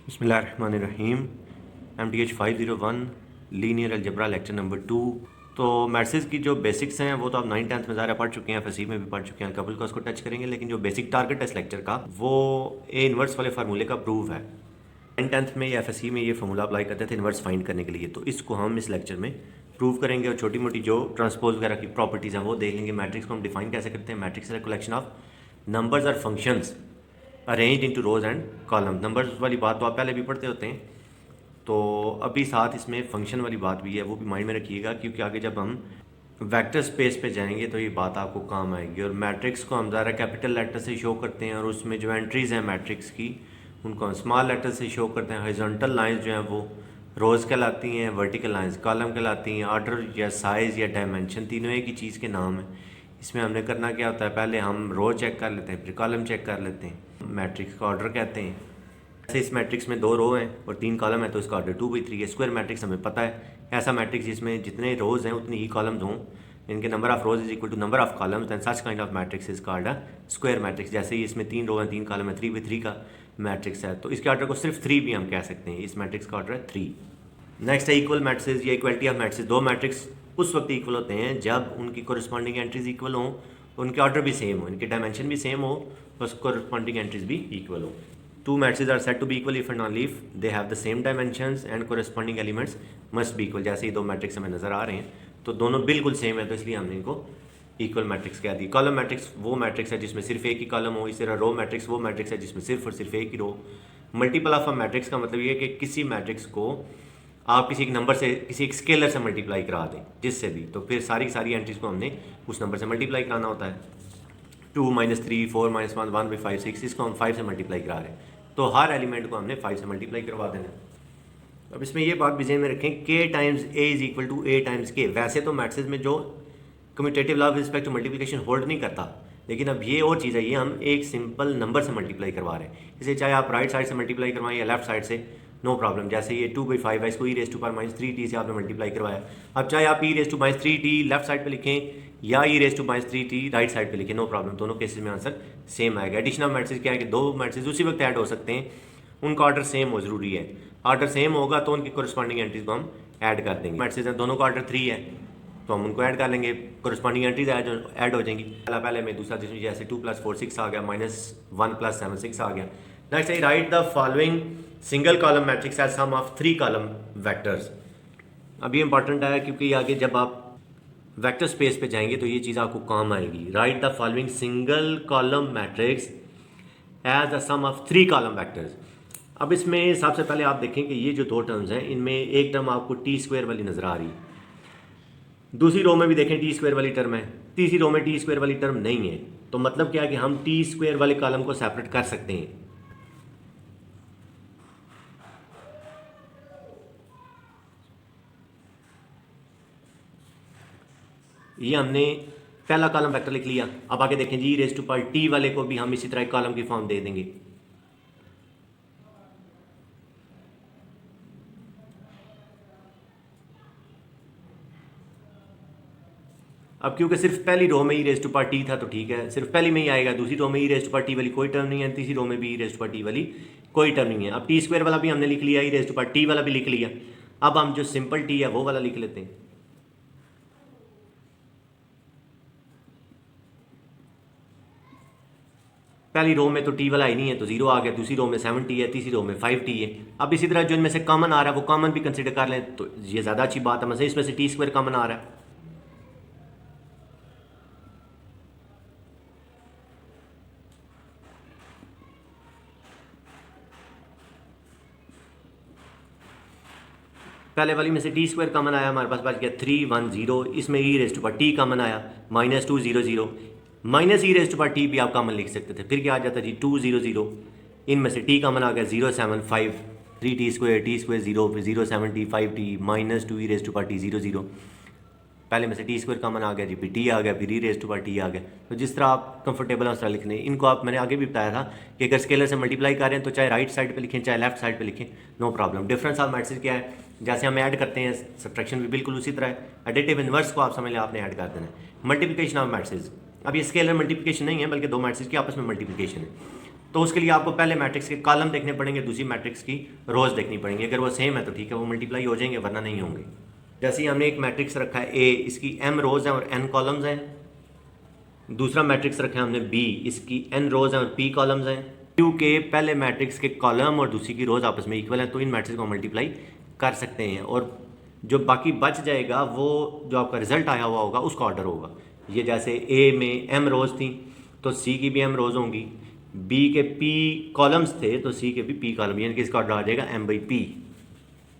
बिस्मिल्लाहिर्रहमानिर्रहीम। MTH 501 linear algebra lecture number 2। तो matrix की जो बेसिक्स हैं वो तो आप 9th-10th में ज़्यादा पढ़ चुके हैं, FSC में भी पढ़ चुके हैं, कबल का उसको टच करेंगे। लेकिन जो बेसिक टारगेट है इस लेक्चर का वो ए इन्वर्स वाले फार्मूले का प्रूफ है। 9th-10th में या FSC में ये फार्मूला अप्लाई करते थे इन्वर्स फाइंड करने के लिए, तो इसको हम इस लेक्चर में प्रूव करेंगे और छोटी मोटी जो ट्रांसपोज वगैरह की प्रॉपर्टीज़ हैं वो देख लेंगे। मैट्रिक्स को हम डिफाइन कैसे करते हैं। मैट्रिक्स है कलेक्शन ऑफ नंबर्स और functions arranged into rose and column. Numbers वाली बात तो आप पहले भी पढ़ते होते हैं, तो अभी साथ इसमें फंक्शन वाली बात भी है, वो भी माइंड में रखिएगा, क्योंकि आगे जब हम वेक्टर स्पेस पे जाएंगे तो ये बात आपको काम आएगी। और मैट्रिक्स को हम ज़्यादा कैपिटल लेटर से शो करते हैं और उसमें जो एंट्रीज़ हैं मैट्रिक्स की उनको हम स्मॉल लेटर से शो करते हैं। हॉरिजॉन्टल लाइंस जो हैं वो रोज़ कहलाती हैं, वर्टिकल लाइंस कॉलम कहलाती हैं। ऑर्डर या साइज़ या डायमेंशन तीनों एक ही चीज़ के नाम हैं। इसमें हमने करना क्या होता है, पहले हम रो चेक कर लेते हैं, फिर कॉलम चेक कर लेते हैं। मैट्रिक्स का ऑर्डर कहते हैं। ऐसे इस मैट्रिक्स में 2 रो हैं और 3 कॉलम है तो इसका ऑर्डर 2/3 है। स्क्वायर मैट्रिक्स हमें पता है, ऐसा मैट्रिक्स जिसमें जितने रोज़ हैं उतनी ही कॉलम्स हों, इनके number of rows is equal to number of columns, then such kind of matrix is called a square matrix. जैसे ही इसमें 3 रो हैं 3 कॉलम है, 3/3 का मैट्रिक्स है, तो इसके ऑर्डर को सिर्फ 3 भी हम कह सकते हैं। इस मैट्रिक्स का ऑर्डर है 3। नेक्स्ट है इक्वल मैट्रिक्स या इक्वलिटी ऑफ मैट्रिक्स। 2 मैट्रिक्स उस वक्त इक्वल होते हैं जब उनकी कोरिस्पॉन्डिंग एंट्रीज इक्वल हों, उनके ऑर्डर भी सेम हो, इनके डायमेंशन भी सेम हो और कोरिस्पॉन्डिंग एंट्रीज भी इक्वल हो। 2 matrices are said to be equal if and only if they have the same dimensions and corresponding elements must be equal। जैसे ये 2 मैट्रिक्स हमें नज़र आ रहे हैं तो दोनों बिल्कुल सेम है, तो इसलिए हमने इनको इक्वल मैट्रिक्स कह दी। कॉलम मैट्रिक्स वो मैट्रिक्स है जिसमें सिर्फ एक ही कॉलम हो। इसी तरह रो मैट्रिक्स वो मैट्रिक्स है जिसमें सिर्फ और सिर्फ एक ही रो। मल्टीपल ऑफ अ मैट्रिक्स का मतलब ये है कि किसी मैट्रिक्स को आप किसी एक नंबर से, किसी एक स्केलर से मल्टीप्लाई करा दें, जिससे भी, तो फिर सारी एंट्रीज को हमने उस नंबर से मल्टीप्लाई कराना होता है। 2 - 3 4 - 1 1 by 5 6, इसको हम 5 से मल्टीप्लाई करा रहे हैं, तो हर एलिमेंट को हमने 5 से मल्टीप्लाई करवा देना। अब इसमें ये बात भी ध्यान में रखें, k times a is equal to a times k। वैसे तो मैट्रिक्स में जो commutative law with respect to multiplication hold नहीं करता, लेकिन अब ये और चीज़ है, ये हम एक सिंपल नंबर से मल्टीप्लाई करवा रहे हैं। इसे चाहे आप राइट साइड से मल्टीप्लाई करवाएं या लेफ्ट साइड से, नो प्रॉब्लम। जैसे ये 2/5 है, इसको e⁻³ से आपने मल्टीप्लाई करवाया। अब चाहे आप e⁻³ लेफ्ट साइड पे लिखें या e⁻³ राइट साइड पे लिखें, नो प्रॉब्लम, दोनों केसेस में आंसर सेम आएगा। एडिशन ऑफ मैट्रिक्स क्या है कि 2 मैट्रिक्स उसी वक्त ऐड हो सकते हैं, उनका ऑर्डर सेम हो ज़रूरी है। ऑर्डर सेम होगा तो उनकी कोरिस्पॉन्डिंग एंट्रीज को हम ऐड कर देंगे। मैट्रिक्स हैं दोनों का ऑर्डर 3 है तो हम उनको ऐड कर लेंगे, कोरिस्पॉन्डिंग एंट्रीज ऐड हो जाएंगी। पहले में दूसरा, जिसमें जैसे 2 + 4 6 आ गया, -1 + 7 6 आ गया। नेक्स्ट है write the following single column matrix as sum of 3 column vectors. अब ये इंपॉर्टेंट है क्योंकि आगे जब आप वेक्टर स्पेस पे जाएंगे तो ये चीज़ आपको काम आएगी। Write the following single column matrix as a sum of 3 column vectors. अब इसमें सबसे पहले आप देखें कि ये जो 2 टर्म्स हैं, इनमें एक टर्म आपको t² वाली नज़र आ रही है, दूसरी रो में भी देखें t² वाली टर्म है, तीसरी रो में t² वाली टर्म नहीं है। तो मतलब क्या है कि हम t² वाले कॉलम को सेपरेट कर सकते हैं। ये हमने पहला कॉलम वेक्टर लिख लिया। अब आगे देखें जी, e⁻t वाले को भी हम इसी तरह कॉलम की फॉर्म दे देंगे। अब क्योंकि सिर्फ पहली रो में e⁻t था तो ठीक है, सिर्फ पहली में ही आएगा। दूसरी रो में e⁻t वाली कोई टर्म नहीं है, तीसरी रो में भी e⁻t वाली कोई टर्म नहीं है। अब t² वाला भी हमने लिख लिया, e⁻t वाला भी लिख लिया। अब हम जो सिंपल t है वो वाला लिख लेते हैं। पहली रो में तो t वाला ही नहीं है तो 0 आ गया, दूसरी रो में 7t है, तीसरी रो में 5t है। अब इसी तरह जो इनमें से कॉमन आ रहा है वो कॉमन भी कंसिडर कर लें तो ये ज़्यादा अच्छी बात है। मतलब इसमें से t² कॉमन आ रहा है, पहले वाली में से t² कॉमन आया, हमारे पास बच गया 3 1 0। इसमें e⁻t कॉमन आया, -2 0 0। -e⁻t भी आप कॉमन लिख सकते थे, फिर क्या आ जाता जी 2 0 0। इनमें से t कॉमन आ गया 0 7 5, 3t² t² 0, फिर 0 7 t 5t, -2 e⁻t 0 0। पहले में से t² कॉमन आ गया जी, फिर t आ गया, फिर e⁻t आ गया। तो जिस तरह आप कंफर्टेबल हैं उस तरह लिखने। इनको आप, मैंने आगे भी बताया था कि अगर स्केलर से मल्टीप्लाई कर रहे हैं तो चाहे राइट साइड पे लिखें चाहे लेफ्ट साइड पे लिखें, no problem. Difference of matrix क्या है, जैसे हम ऐड करते हैं, सब्ट्रैक्शन भी बिल्कुल उसी तरह है। एडिटिव इन्वर्स को आप समझ लें आपने ऐड कर देना है। मल्टीप्लिकेशन ऑफ मैट्रिक्स, अब ये स्केलर मल्टीप्लिकेशन नहीं है बल्कि 2 मैट्रिक्स की आपस में मल्टीप्लिकेशन है। तो उसके लिए आपको पहले मैट्रिक्स के कॉलम देखने पड़ेंगे, दूसरी मैट्रिक्स की रोज देखनी पड़ेंगी। अगर वो सेम है तो ठीक है, वो मल्टीप्लाई हो जाएंगे, वरना नहीं होंगे। जैसे ही हमने एक मैट्रिक्स रखा है ए, इसकी m रोज हैं और n कॉलम्स हैं। दूसरा मैट्रिक्स रखा है हमने b, इसकी n रोज हैं और p कॉलम्स हैं। क्योंकि पहले मैट्रिक्स के कॉलम और दूसरी की रोज आपस में इक्वल हैं, तो इन मैट्रिक्स को मल्टीप्लाई कर सकते हैं, और जो बाकी बच जाएगा वो जो आपका रिजल्ट आया हुआ होगा उसका ऑर्डर होगा। ये जैसे ए में m रोज थी तो c की भी m रोज होंगी, b के p कॉलम्स थे तो c के भी p कॉलम, यानी कि इसका ऑर्डर आ जाएगा m/p।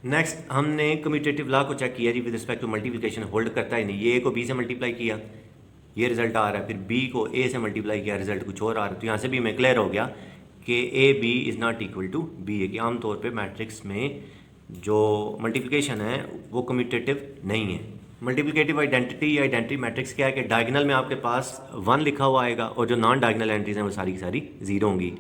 नेक्स्ट हमने कम्यूटेटिव लॉ को चेक किया जी, with respect to multiplication hold करता है नहीं। ये ए को बी से मल्टीप्लाई किया, ये रिजल्ट आ रहा है, फिर बी को ए से मल्टीप्लाई किया, रिजल्ट कुछ और आ रहा है। तो यहाँ से भी हमें क्लियर हो गया कि A B is not equal to B A, कि आमतौर पे मैट्रिक्स में जो मल्टीप्लिकेशन है वो कम्यूटेटिव नहीं है। मल्टीप्लिकेटिव आइडेंटिटी या आइडेंटिटी मैट्रिक्स क्या है कि डायगनल में आपके पास 1 लिखा हुआ आएगा और जो नॉन डायगनल एंट्रीज हैं वो सारी की सारी जीरो होंगी।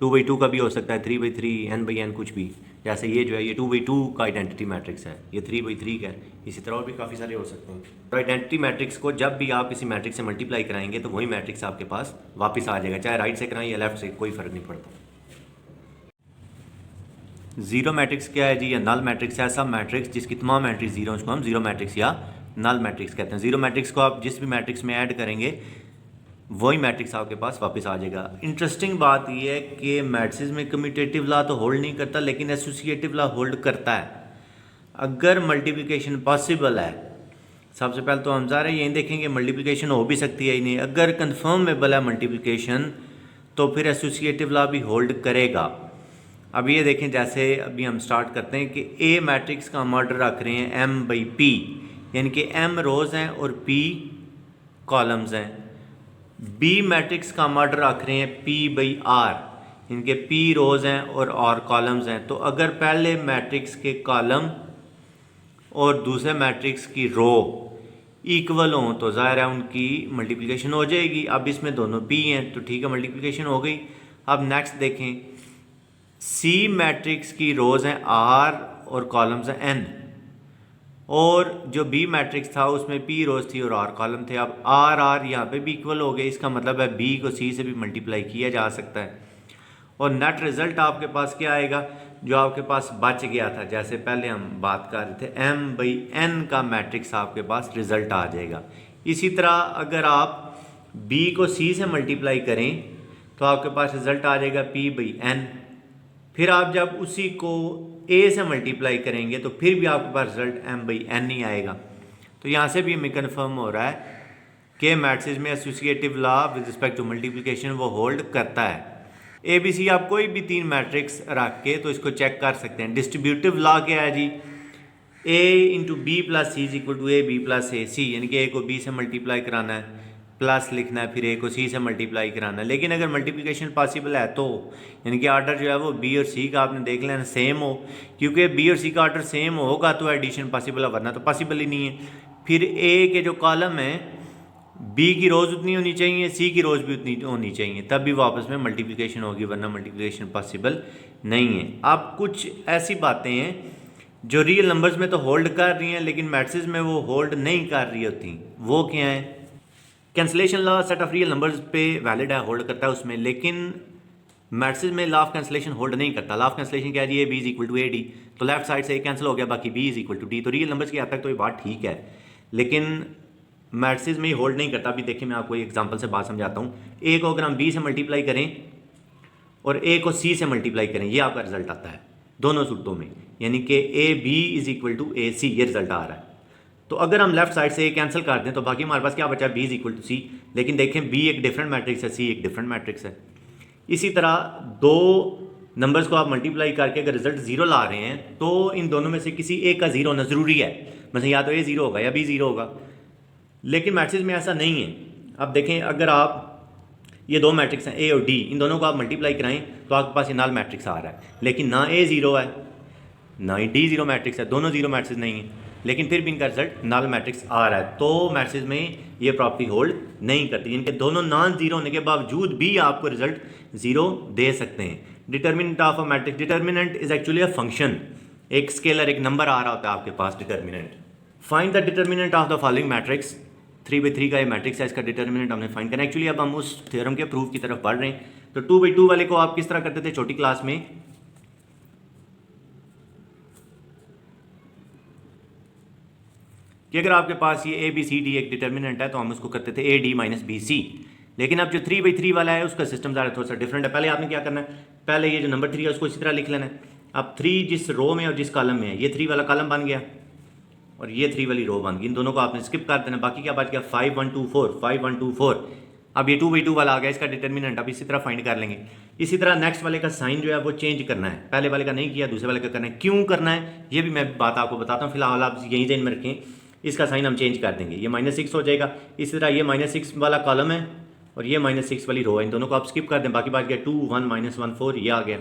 2/2 का भी हो सकता है, 3/3, n/n कुछ भी। जैसे ये जो है ये 2/2 का आइडेंटिटी मैट्रिक्स है, ये 3/3 का है, इसी तरह और भी काफ़ी सारे हो सकते हैं। तो आइडेंटिटी मैट्रिक्स को जब भी आप किसी मैट्रिक्स से मल्टीप्लाई कराएंगे तो वही मैट्रिक्स आपके पास वापस आ जाएगा, चाहे राइट से कराएं या लेफ्ट से, कोई फ़र्क नहीं पड़ता। जीरो मैट्रिक्स क्या है जी? या नल मैट्रिक्स है ऐसा मैट्रिक्स जिसकी तमाम एंट्री जीरो, उसको हम जीरो मैट्रिक्स या नल मैट्रिक्स कहते हैं। जीरो मैट्रिक्स को आप जिस भी मैट्रिक्स में ऐड करेंगे वही मैट्रिक्स आपके पास वापस आ जाएगा। इंटरेस्टिंग बात यह है कि मैट्रिक्स में कम्यूटेटिव लॉ तो होल्ड नहीं करता, लेकिन एसोसिएटिव लॉ होल्ड करता है। अगर मल्टीप्लिकेशन पॉसिबल है, सबसे पहले तो हम सारे यही देखेंगे मल्टीप्लिकेशन हो भी सकती है ही नहीं। अगर कन्फर्मेबल है मल्टीप्लिकेशन तो फिर एसोसिएटिव लॉ भी होल्ड करेगा। अब ये देखें, जैसे अभी हम स्टार्ट करते हैं कि ए मैट्रिक्स का हम ऑर्डर रख रहे हैं m/p, यानी कि m रोज हैं और p कॉलम्स हैं। बी मैट्रिक्स का हम ऑर्डर रख रहे हैं p/r, इनके p रोज हैं और r कॉलम्स हैं। तो अगर पहले मैट्रिक्स के कॉलम और दूसरे मैट्रिक्स की रो इक्वल हों तो ज़ाहिर है उनकी मल्टीप्लिकेशन हो जाएगी। अब इसमें दोनों p हैं तो ठीक है, मल्टीप्लिकेशन हो गई। अब नेक्स्ट देखें, c मैट्रिक्स की रोज हैं r और कॉलम्स हैं n, और जो बी मैट्रिक्स था उसमें p रोज थी और r कॉलम थे। अब r यहाँ पे भी इक्वल हो गए, इसका मतलब है b को c से भी मल्टीप्लाई किया जा सकता है। और नेट रिजल्ट आपके पास क्या आएगा? जो आपके पास बच गया था, जैसे पहले हम बात कर रहे थे, m/n का मैट्रिक्स आपके पास रिजल्ट आ जाएगा। इसी तरह अगर आप b को c से मल्टीप्लाई करें तो आपके पास रिजल्ट आ जाएगा p/n। फिर आप जब उसी को a से मल्टीप्लाई करेंगे तो फिर भी आपके पास रिजल्ट m/n ही आएगा। तो यहाँ से भी हमें कन्फर्म हो रहा है कि मैट्रिक्स में associative law with respect to multiplication वो होल्ड करता है। ए बी सी आप कोई भी 3 मैट्रिक्स रख के तो इसको चेक कर सकते हैं। डिस्ट्रीब्यूटिव लॉ क्या है जी? a × b + c = ab + ac, यानी कि a को b से मल्टीप्लाई कराना है, प्लस लिखना है, फिर a को c से मल्टीप्लाई कराना है। लेकिन अगर मल्टीप्लिकेशन पॉसिबल है तो, यानी कि आर्डर जो है वो b और c का आपने देख लेना सेम हो, क्योंकि b और c का आर्डर सेम होगा तो एडिशन पॉसिबल है, वरना तो पॉसिबल ही नहीं है। फिर a के जो कॉलम है b की रोज़ उतनी होनी चाहिए, c की रोज़ भी उतनी होनी चाहिए, तब भी वापस में मल्टीप्लिकेशन होगी, वरना मल्टीप्लिकेशन पॉसिबल नहीं है। अब कुछ ऐसी बातें हैं जो रियल नंबर्स में तो होल्ड कर रही हैं लेकिन मैट्रिक्स में वो होल्ड नहीं कर रही होती। वो क्या है? Cancellation law set of real numbers पे वैलिड है, होल्ड करता है उसमें, लेकिन मैट्रिक्स में लॉ ऑफ कैंसलेशन होल्ड नहीं करता। लॉ ऑफ कैंसलेशन क्या है जी? b = ad, तो लेफ्ट साइड से कैंसिल हो गया, बाकी b = d। तो रियल नंबर्स की हद तक तो ये बात ठीक है, लेकिन मैट्रिक्स में ही होल्ड नहीं करता। अभी देखिए मैं आपको एक एग्जांपल से बात समझाता हूँ। a को अगर हम b से मल्टीप्लाई करें और a को c से मल्टीप्लाई करें, ये आपका रिजल्ट आता है दोनों सूरतों में, यानी कि ab = ac, ये रिजल्ट आ रहा है। तो अगर हम लेफ्ट साइड से a कैंसिल कर दें तो बाकी हमारे पास क्या बचा? b = c। लेकिन देखें b एक डिफरेंट मैट्रिक्स है, c एक डिफरेंट मैट्रिक्स है। इसी तरह दो नंबर्स को आप मल्टीप्लाई करके अगर रिजल्ट 0 ला रहे हैं तो इन दोनों में से किसी एक का 0 होना ज़रूरी है, मतलब या तो a 0 होगा या b 0 होगा। लेकिन मैट्रिक्स में ऐसा नहीं है। अब देखें, अगर आप ये दो मैट्रिक्स हैं a और d, इन दोनों को आप मल्टीप्लाई कराएं तो आपके पास ये नल मैट्रिक्स आ रहा है, लेकिन ना a 0 है ना ही d 0 मैट्रिक्स है, दोनों 0 मैट्रिक्स नहीं है, लेकिन फिर भी इनका रिजल्ट नल मैट्रिक्स आ रहा है। तो मैट्रिक्स में ये प्रॉपर्टी होल्ड नहीं करती, इनके दोनों नॉन जीरो होने के बावजूद भी आपको रिजल्ट 0 दे सकते हैं। Determinant of a matrix, determinant is actually a function, एक स्केलर, एक नंबर आ रहा होता है आपके पास determinant. Find the determinant of the following matrix, 3/3 का ये मैट्रिक्स है, इसका डिटर्मिनेंट हमने फाइंड करना। एक्चुअली अब हम उस थ्योरम के प्रूफ की तरफ बढ़ रहे हैं, तो 2/2 वाले को आप किस तरह करते थे छोटी क्लास में, कि अगर आपके पास ये ए बी सी डी एक डिटर्मिनेंट है तो हम उसको करते थे A D minus B C. लेकिन अब जो 3/3 वाला है उसका सिस्टम ज़रा थोड़ा सा डिफरेंट है। पहले आपने क्या करना है, पहले ये जो नंबर 3 है उसको इसी तरह लिख लेना है। अब 3 जिस रो में और जिस कॉलम में है, ये 3 वाला कॉलम बन गया और ये 3 वाली रो बन गई, इन दोनों को आपने स्किप कर देना। बाकी क्या बच गया 5 1 2 4 5 1 2 4। अब ये 2/2 वाला आ गया, इसका डिटर्मिनेंट अब इसी तरह फाइंड कर लेंगे। इसी तरह नेक्स्ट वाले का साइन जो है वो चेंज करना है, पहले वाले का नहीं किया, दूसरे वाले का करना है। क्यों करना है ये भी मैं बात आपको बताता हूँ, फिलहाल आप यहीं ध्यान में रखें। इसका साइन हम चेंज कर देंगे, ये -6 हो जाएगा। इसी तरह ये -6 वाला कॉलम है और ये -6 वाली रो है, इन दोनों को आप स्किप कर दें। बाकी बात गया 2 1 -1 4, ये आ गया।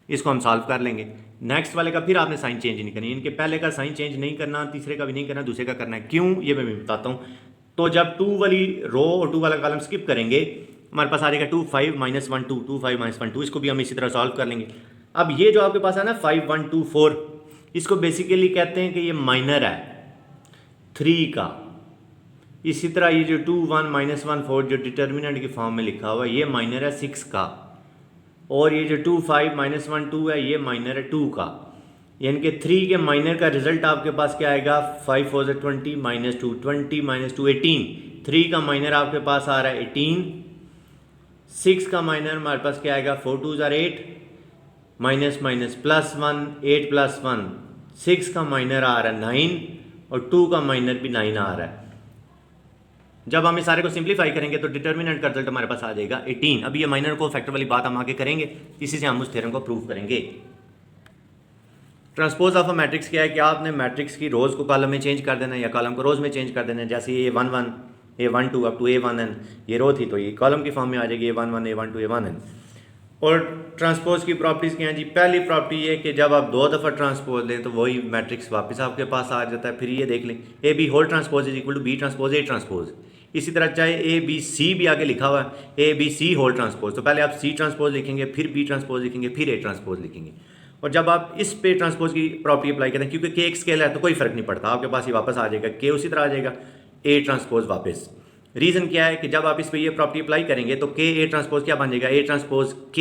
इसको हम सॉल्व कर लेंगे। नेक्स्ट वाले का फिर आपने साइन चेंज नहीं करनी, इनके पहले का साइन चेंज नहीं करना, तीसरे का भी नहीं करना, दूसरे का करना है। क्यों ये मैं बताता हूँ। तो जब 2 वाली रो और 2 वाला कॉलम स्किप करेंगे, हमारे पास आ जाएगा 2 5 -1 2 2 5 -1 2। इसको भी हम इसी तरह सॉल्व कर लेंगे। अब ये जो आपके पास है ना 5 1 2 4, इसको बेसिकली कहते हैं कि ये माइनर है 3 का। इसी तरह ये जो 2 1 -1 4 जो डिटर्मिनेंट की फॉर्म में लिखा हुआ है, ये माइनर है 6 का। और ये जो 2 5 -1 2 है, ये माइनर है 2 का। यानी कि 3 के माइनर का रिजल्ट आपके पास क्या आएगा, 5 4 20 -2 20 -2 18। 3 का माइनर आपके पास आ रहा है 18। 6 का माइनर हमारे पास क्या आएगा, 4 2 8 माइनस माइनस प्लस 1 8 + 1। 6 का माइनर आ रहा है 9 और 2 का माइनर भी 9 आ रहा है। जब हम इस सारे को सिंप्लीफाई करेंगे तो डिटर्मिनेंट का रिजल्ट हमारे पास आ जाएगा 18। अभी ये माइनर को फैक्टर वाली बात हम आगे करेंगे, इसी से हम उस थ्योरम को प्रूव करेंगे। ट्रांसपोज ऑफ अ मैट्रिक्स क्या है कि आपने मैट्रिक्स की रोज को कॉलम में चेंज कर देना है या कॉलम को रोज में चेंज कर देना है। जैसे ये A11 A12 up to A1n, ये रो थी तो ये कॉलम की फॉर्म में आ जाएगी A11 A12 A1n। और ट्रांसपोज की प्रॉपर्टीज़ क्या हैं जी। पहली प्रॉपर्टी ये कि जब आप 2 दफ़ा ट्रांसपोज लें तो वही मैट्रिक्स वापस आपके पास आ जाता है। फिर ये देख लें AB whole transpose is equal to B transpose A transpose. इसी तरह चाहे ABC भी आगे लिखा हुआ है ABC होल ट्रांसपोज, तो पहले आप C ट्रांसपोज लिखेंगे, फिर B ट्रांसपोज लिखेंगे, फिर A ट्रांसपोज लिखेंगे। और जब आप इस पे ट्रांसपोज की प्रॉपर्टी अप्लाई करते हैं, क्योंकि K एक स्केल है तो कोई फर्क नहीं पड़ता, आपके पास ये वापस आ जाएगा K उसी तरह आ जाएगा A ट्रांसपोज वापस। रीज़न क्या है कि जब आप इस पे ये प्रॉपर्टी अप्लाई करेंगे तो K A ट्रांसपोज क्या बन जाएगा, A ट्रांसपोज K,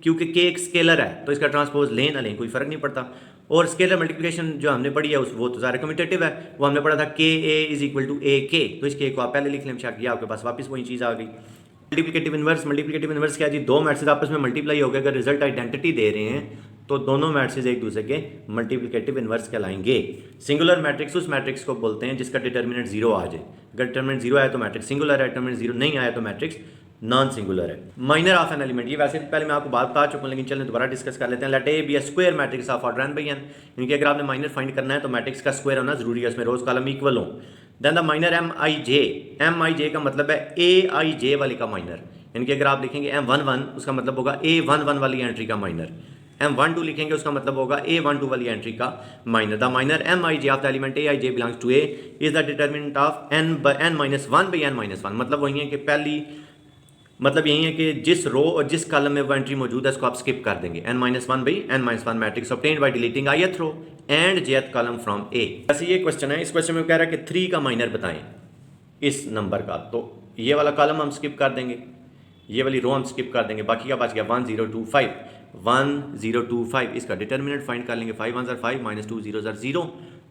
क्योंकि K एक स्केलर है तो इसका ट्रांसपोज लें ना लें कोई फर्क नहीं पड़ता। और स्केलर मल्टीप्लिकेशन जो हमने पढ़ी है वो तो ज़्यादा कम्यूटेटिव है, वो हमने पढ़ा था KA is equal to AK, तो इस K को आप पहले लिख लें, बेशक ये आपके पास वापस वही चीज़ आ गई। मल्टीप्लिकेटिव इन्वर्स क्या जी, दो मैट्रिक्स आपस में मल्टीप्लाई हो गए, अगर रिजल्ट आइडेंटिटी दे रहे हैं तो दोनों मैट्रिक्स एक दूसरे के मल्टीप्लिकेटिव इन्वर्स कहलाएंगे। सिंगुलर मैट्रिक्स उस मैट्रिक्स को बोलते हैं जिसका डिटर्मिनेंट 0 आ जाए। अगर डिटर्मिनेंट 0 आया तो मैट्रिक्स सिंगुलर है, डिटर्मिनेंट 0 नहीं आया तो मैट्रिक्स नॉन सिंगुलर है। माइनर ऑफ एन एलिमेंट, ये वैसे पहले मैं आपको बात बता चुका हूँ, लेकिन चलें दोबारा डिस्कस कर लेते हैं। Let A be a square matrix of order n by n, यानी कि अगर आपने माइनर फाइंड करना है तो मैट्रिक्स का स्क्वायर होना जरूरी है, उसमें रोज कॉलम इक्वल हो। देन द माइनर MIJ का मतलब है AIJ वाले का माइनर, यानी कि अगर आप लिखेंगे M11 उसका मतलब होगा A11 वाली एंट्री का माइनर, M12 लिखेंगे उसका मतलब होगा A12 वाली एंट्री का minor. The minor MIJ of the element AIJ belongs to A is the determinant of n - 1 by n - 1। मतलब वही है कि पहली मतलब यही है कि जिस रो और जिस कॉलम में वो एंट्री मौजूद है उसको आप स्किप कर देंगे। n - 1 by n - 1 matrix obtained by deleting ith row and jth column from A। ऐसे ये क्वेश्चन है, इस क्वेश्चन में कह रहा है कि 3 का माइनर बताएं इस नंबर का, तो ये वाला कॉलम हम स्किप कर देंगे, ये वाली रो हम स्किप कर देंगे। बाकी का बच गया 1025 इसका डिटर्मिनेंट फाइंड कर लेंगे। 5 1 5 -2 0 0,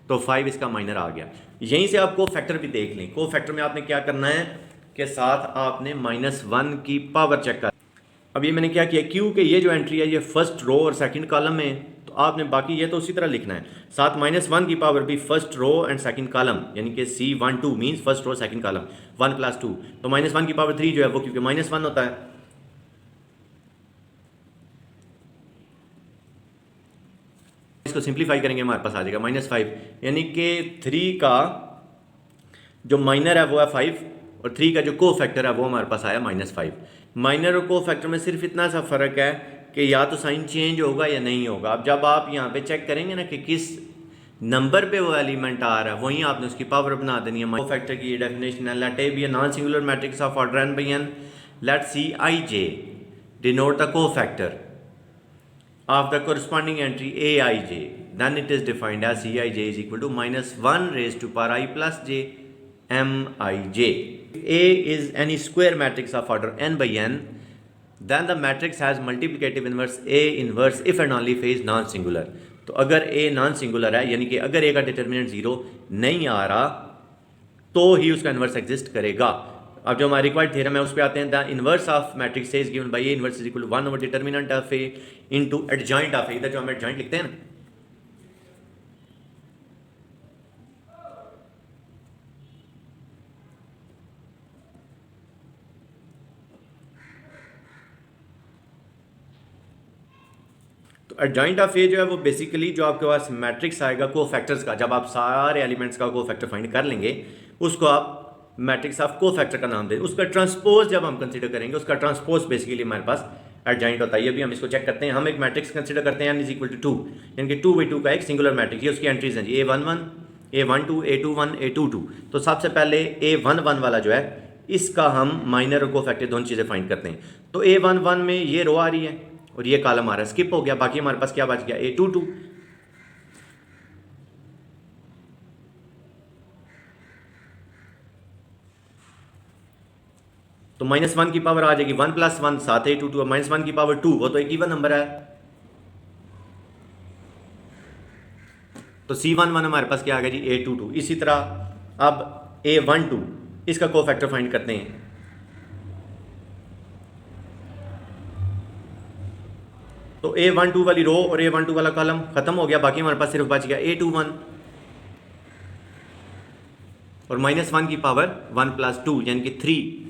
तो 5 इसका माइनर आ गया। यहीं से आप को फैक्टर भी देख लें। को फैक्टर में आपने क्या करना है के साथ आपने -1 की पावर चेक कर। अब ये मैंने क्या किया, क्योंकि ये जो एंट्री है ये फर्स्ट रो और सेकंड कॉलम में, तो आपने बाकी ये तो उसी तरह लिखना है। साथ -1 की पावर भी first row and second column, यानी कि C12 means first row second column 1 + 2, तो -1 की पावर 3 जो है वो क्योंकि -1 होता है। इसको सिंप्लीफाई करेंगे हमारे पास आ जाएगा -5, यानी कि 3 का जो माइनर है वो है 5 और 3 का जो को फैक्टर है वो हमारे पास आया -5। माइनर और को फैक्टर में सिर्फ इतना सा फ़र्क है कि या तो साइन चेंज होगा या नहीं होगा। अब जब आप यहाँ पे चेक करेंगे ना कि किस नंबर पे वो एलिमेंट आ रहा है, वहीं आपने उसकी पावर बना देनी है। को फैक्टर की डेफिनेशन है, let A be a non singular matrix of order n by n, let Cij denote the cofactor of the corresponding entry Aij, then it is defined as Cij is equal to -1 raised to power I plus j Mij. A is any square matrix of order n by n then the matrix has multiplicative inverse A inverse if and only if A is non singular. तो अगर ए non singular है, यानी कि अगर ए का determinant 0 नहीं आ रहा तो ही उसका इन्वर्स एग्जिस्ट करेगा। अब जो हमारा रिक्वायर्ड थ्योरम है उस पर आते हैं। The inverse of matrix A is given by A inverse is equal to 1 over determinant of A into adjoint of A. इधर जो हम एडजॉइंट लिखते हैं ना, तो एडजॉइंट ऑफ ए जो है वो बेसिकली जो आपके पास मैट्रिक्स आएगा कोफैक्टर्स का, जब आप सारे एलिमेंट्स का कोफैक्टर फाइंड कर लेंगे उसको आप मैट्रिक्स ऑफ कोफैक्टर का नाम दें। उसका ट्रांसपोज जब हम कंसीडर करेंगे, उसका ट्रांसपोज बेसिकली हमारे पास एडजॉइंट होता है। ये भी हम इसको चेक करते हैं। हम एक मैट्रिक्स कंसीडर करते हैं n इज इक्वल टू 2, यानी कि 2/2 का एक सिंगुलर मैट्रिक्स। ये उसकी एंट्रीज हैं जी, A11 A12 A21 A22। तो सबसे पहले A11 वाला जो है इसका हम माइनर और कोफैक्टर दोनों चीज़ें फाइंड करते हैं। तो A11 में ये रो आ रही है और ये कॉलम आ रहा है, स्किप हो गया। बाकी हमारे पास क्या बच गया, A22। तो -1 की पावर आ जाएगी 1 + 1 7 A22, -1 की पावर 2, वो तो एक इवन नंबर है। तो C11 हमारे पास क्या आ गया जी, A22। इसी तरह अब A12 इसका कोफैक्टर फाइंड करते हैं। तो A12 वाली रो और A12 वाला कॉलम खत्म हो गया। बाकी हमारे पास सिर्फ बच गया A21 और -1 की पावर 1 + 2 यानी कि 3।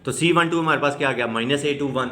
तो C12 हमारे पास क्या आ गया, -A21।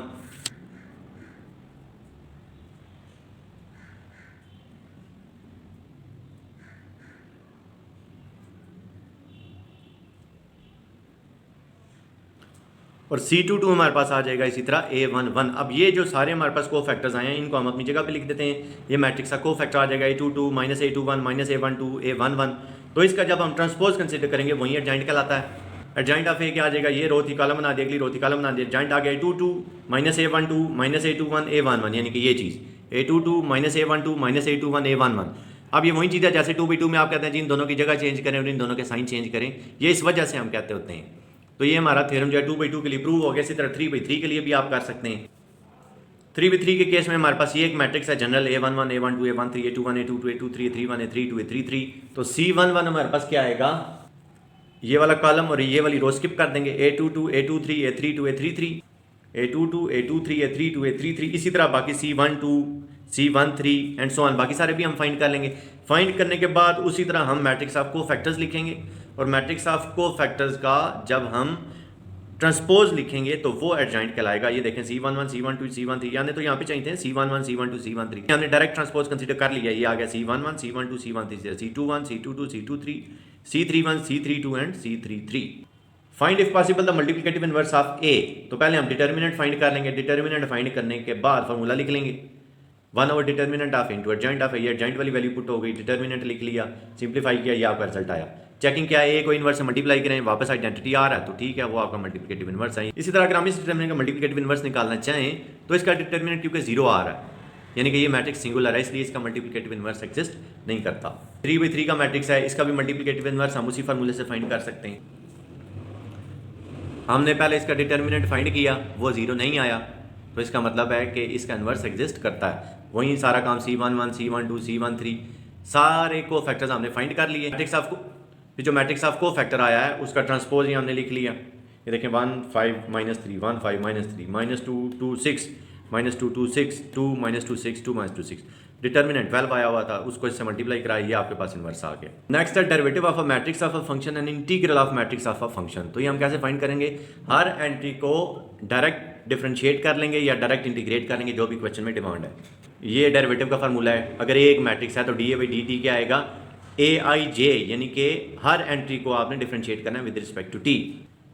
और C22 हमारे पास आ जाएगा इसी तरह A11। अब ये जो सारे हमारे पास को फैक्टर्स आए हैं इनको हम अपनी जगह पे लिख देते हैं। ये मैट्रिक्स का को फैक्टर आ जाएगा A22 -A21 -A12 A11। तो इसका जब हम ट्रांसपोज कंसीडर करेंगे वही एडजॉइंट कहलाता है। एडजॉइंट ऑफ ए क्या आ जाएगा, ये रो थी कॉलम बना दी, अगली रो थी कॉलम बना दी। एडजॉइंट आ गया A22 -A12 -A21 A11, यानी कि ये चीज़ A22 -A12 -A21 A11। अब ये वही चीज़ है जैसे 2/2 में आप कहते हैं जी इन दोनों की जगह चेंज करें और इन दोनों के साइन चेंज करें, ये इस वजह से हम कहते होते हैं। तो ये हमारा थ्योरम जो है 2/2 के लिए प्रूव हो गया। इसी तरह 3/3 के लिए भी आप कर सकते हैं। 3/3 के केस में हमारे पास ये एक मैट्रिक्स है general A11 A12 A13 A21 A22 A23 A31 A32 A33। तो C11 हमारे पास क्या आएगा, ये वाला कॉलम और ये वाली रो स्किप कर देंगे, A22 A23 A32 A33 A22 A23 A32 A33। इसी तरह बाकी C12 C13 and so on, बाकी सारे भी हम फाइंड कर लेंगे। फाइंड करने के बाद उसी तरह हम मैट्रिक्स ऑफ को फैक्टर्स लिखेंगे और मैट्रिक्स ऑफ को फैक्टर्स का जब हम ट्रांसपोज लिखेंगे तो वो एडजॉइंट कहलाएगा। ये देखें C11 C12 C13, यानी तो यहाँ पे चाहिए थे C11 C12 C13, हमने डायरेक्ट ट्रांसपोज कंसीडर कर लिया। ये आ गया C11 C12 C13 C21 C22 C23 C31 C32 and C33। Find if possible the multiplicative inverse of A. तो पहले हम डिटर्मिनेंट फाइंड कर लेंगे। डिटर्मिनेंट फाइंड करने के बाद फार्मूला लिख लेंगे 1 over determinant of into adjoint of A. ये एडजॉइंट वाली वैल्यू पुट हो गई, डिटर्मिनेंट लिख लिया, सिंप्लीफाई किया, ये आपका रिजल्ट आया। चेकिंग क्या है, ए को इनवर्स से मल्टीप्लाई करें, वापस आइडेंटिटी आ रहा है तो ठीक है, वो आपका मल्टीप्लिकेटिव इनवर्स है। इसी तरह अगर हम इस डिटर्मिनेंट का मल्टीप्लिकेटिव इनवर्स निकालना चाहें तो इसका डिटर्मिनेंट क्योंकि 0 आ रहा है, यानी कि ये मैट्रिक्स सिंगुलर है, इसलिए इसका मल्टीप्लिकेटिव इनवर्स एग्जिस्ट नहीं करता। 3/3 का मैट्रिक्स है, इसका भी मल्टीप्लिकेटिव इनवर्स हम उसी फार्मूले से फाइंड कर सकते हैं। हमने पहले इसका डिटर्मिनेंट फाइंड किया, वो 0 नहीं आया, तो इसका मतलब है कि इसका इनवर्स एग्जिस्ट करता है। वहीं सारा काम C11 C12 C13 सारे को फैक्टर्स हमने फाइंड कर लिए। मैट्रिक्स ऑफ को जो मैट्रिक्स ऑफ को फैक्टर आया है उसका ट्रांसपोज ही हमने लिख लिया। ये देखें 1 5 -3 1 5 -3 -2 2 6 -2 2 6 2 -2 6 2 -2 6। डिटर्मिनेंट 12 आया हुआ था, उसको इससे मल्टीप्लाई कराया, ये आपके पास इनवर्स आ गया। नेक्स्ट है derivative of a matrix of a function and integral of matrix of a function. तो ये हम कैसे फाइंड करेंगे, हर एंट्री को डायरेक्ट डिफरेंशिएट कर लेंगे या डायरेक्ट इंटीग्रेट कर लेंगे, जो भी क्वेश्चन में डिमांड है। ये डेरिवेटिव का फार्मूला है। अगर ये एक मैट्रिक्स है तो dA/dt क्या आएगा, Aij, यानी कि हर एंट्री को आपने डिफरेंशिएट करना है विद रिस्पेक्ट टू t।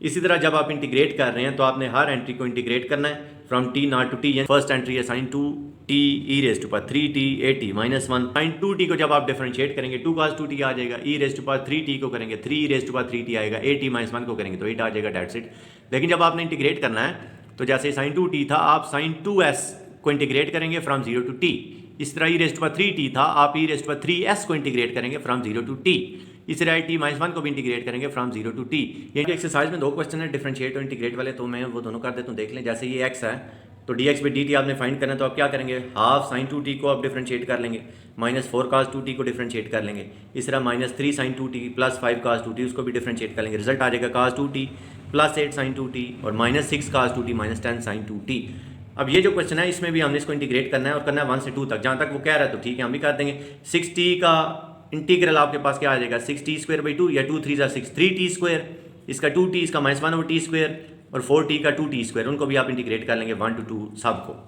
इसी तरह जब आप इंटीग्रेट कर रहे हैं तो आपने हर एंट्री को इंटीग्रेट करना है from t naught to t। First entry है sin 2t e⁻3t at -1। sin 2t को जब आप डिफरेंशिएट करेंगे 2 cos 2t आ जाएगा, e⁻3t को करेंगे 3 e⁻3t आएगा, at -1 को करेंगे तो 8 आ जाएगा, डेट्स इट। लेकिन जब आपने इंटीग्रेट करना है तो जैसे sin 2t था, आप sin 2s को इंटीग्रेट करेंगे फ्रॉम 0 टू t, इस तरह ई रेस्ट पर 3t था, आप ई रेस्ट पर 3s को इंटीग्रेट करेंगे फ्रॉम 0 टू t। इस तरह t माइनस 1 को भी इंटीग्रेट करेंगे फ्रॉम 0 टू t। ये एक्सरसाइज में दो क्वेश्चन है डिफरेंशिएट और इंटीग्रेट वाले, तो मैं वो दोनों कर देता हूँ, देख लें। जैसे ये x है तो dx बाई dt आपने फाइंड करना है, तो आप क्या करेंगे, हाफ साइन 2t को आप डिफरेंशिएट कर लेंगे, माइनस 4 cos 2t को डिफरेंशिएट कर लेंगे, इस तरह minus 3 sin 2t plus 5 cos 2t उसको भी डिफरेंशिएट कर लेंगे, रिजल्ट आ जाएगा cos 2t plus 8 sin 2t और minus 6 cos 2t minus 10 sin 2t। अब ये जो क्वेश्चन है इसमें भी हमने इसको इंटीग्रेट करना है और करना है 1 से 2 तक, जहाँ तक वो कह रहा है तो ठीक है हम भी कर देंगे। 6t का इंटीग्रल आपके पास क्या आ जाएगा, 6t स्क्वायर बाई 2 या 2 3 6 3t स्क्वायर, इसका 2t, इसका माइनस 1 ओवर t स्क्वायर और 4t का 2t स्क्वायर, उनको भी आप इंटीग्रेट कर लेंगे 1 to 2 सब को।